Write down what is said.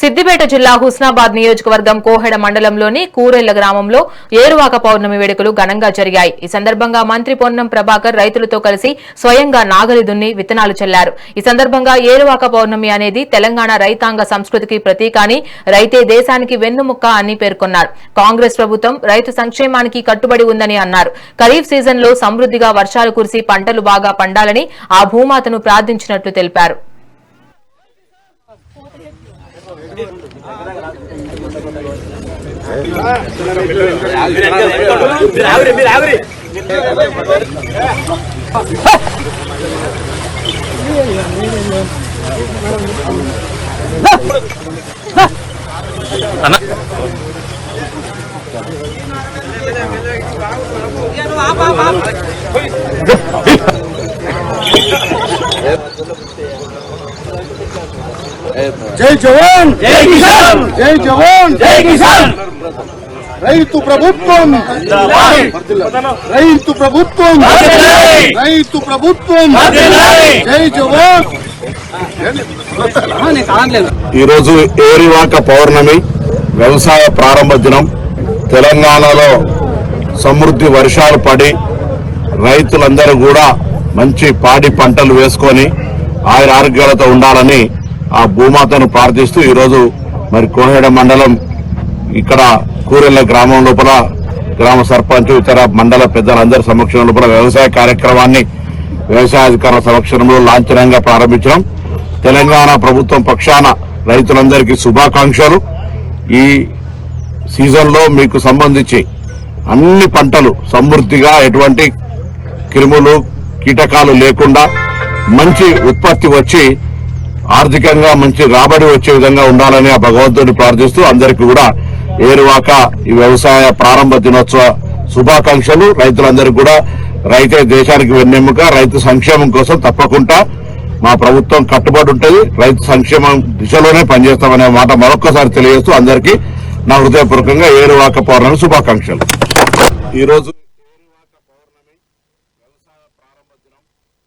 సిద్దిపేట జిల్లా హుస్నాబాద్ నియోజకవర్గం కోహెడ మండలంలోని కూరెళ్ల గ్రామంలో ఏరువాక పౌర్ణమి వేడుకలు ఘనంగా జరిగాయి. ఈ సందర్భంగా మంత్రి పొన్నం ప్రభాకర్ రైతులతో కలిసి స్వయంగా నాగలి దున్ని విత్తనాలు చల్లారు. ఈ సందర్భంగా ఏరువాక పౌర్ణమి అనేది తెలంగాణ రైతాంగ సంస్కృతికి ప్రతీక అని, రైతే దేశానికి వెన్నుముక్క అని పేర్కొన్నారు. కాంగ్రెస్ ప్రభుత్వం రైతు సంక్షేమానికి కట్టుబడి ఉందని అన్నారు. ఖరీఫ్ సీజన్లో సమృద్ధిగా వర్షాలు కురిసి పంటలు బాగా పండాలని ఆ భూమాతను ప్రార్థించినట్లు తెలిపారు. జై జవాన్ జై కిసాన్, జై జవాన్ జై కిసాన్. రైతు ప్రభుత్వం, రైతు ప్రభుత్వం, రైతు ప్రభుత్వం, జై జవాన్. ఈరోజు ఏరువాక పౌర్ణమి వ్యవసాయ ప్రారంభ దినం. తెలంగాణలో సమృద్ధి వర్షాలు పడి రైతులందరూ కూడా మంచి పాడి పంటలు వేసుకొని ఆయుర ఆరోగ్యాలతో ఉండాలని ఆ భూమాతను ప్రార్థిస్తూ ఈరోజు మరి కోహెడ మండలం ఇక్కడ కూరెళ్ల గ్రామం లోపల గ్రామ సర్పంచ్ ఇతర మండల పెద్దలందరి సమక్షం లోపల వ్యవసాయ కార్యక్రమాన్ని వ్యవసాయాధికారుల సమక్షంలో లాంఛనంగా ప్రారంభించడం. తెలంగాణ ప్రభుత్వం పక్షాన రైతులందరికీ శుభాకాంక్షలు. ఈ సీజన్లో మీకు సంబంధించి అన్ని పంటలు సమృద్ధిగా ఎటువంటి క్రిములు కీటకాలు లేకుండా మంచి ఉత్పత్తి వచ్చి ఆర్థికంగా మంచి రాబడి వచ్చే విధంగా ఉండాలని ఆ భగవంతుడిని ప్రార్థిస్తూ అందరికీ కూడా ఏరువాక ఈ వ్యవసాయ ప్రారంభ దినోత్సవ శుభాకాంక్షలు. రైతులందరికీ కూడా రైతే దేశానికి వెన్నెముక, రైతు సంక్షేమం కోసం తప్పకుండా మా ప్రభుత్వం కట్టుబడి ఉంటుంది. రైతు సంక్షేమం దిశలోనే పనిచేస్తామనే మాట మరొక్కసారి తెలియజేస్తూ అందరికీ నా హృదయపూర్వకంగా ఏరువాక పౌర్ణమి శుభాకాంక్షలు. ఈరోజు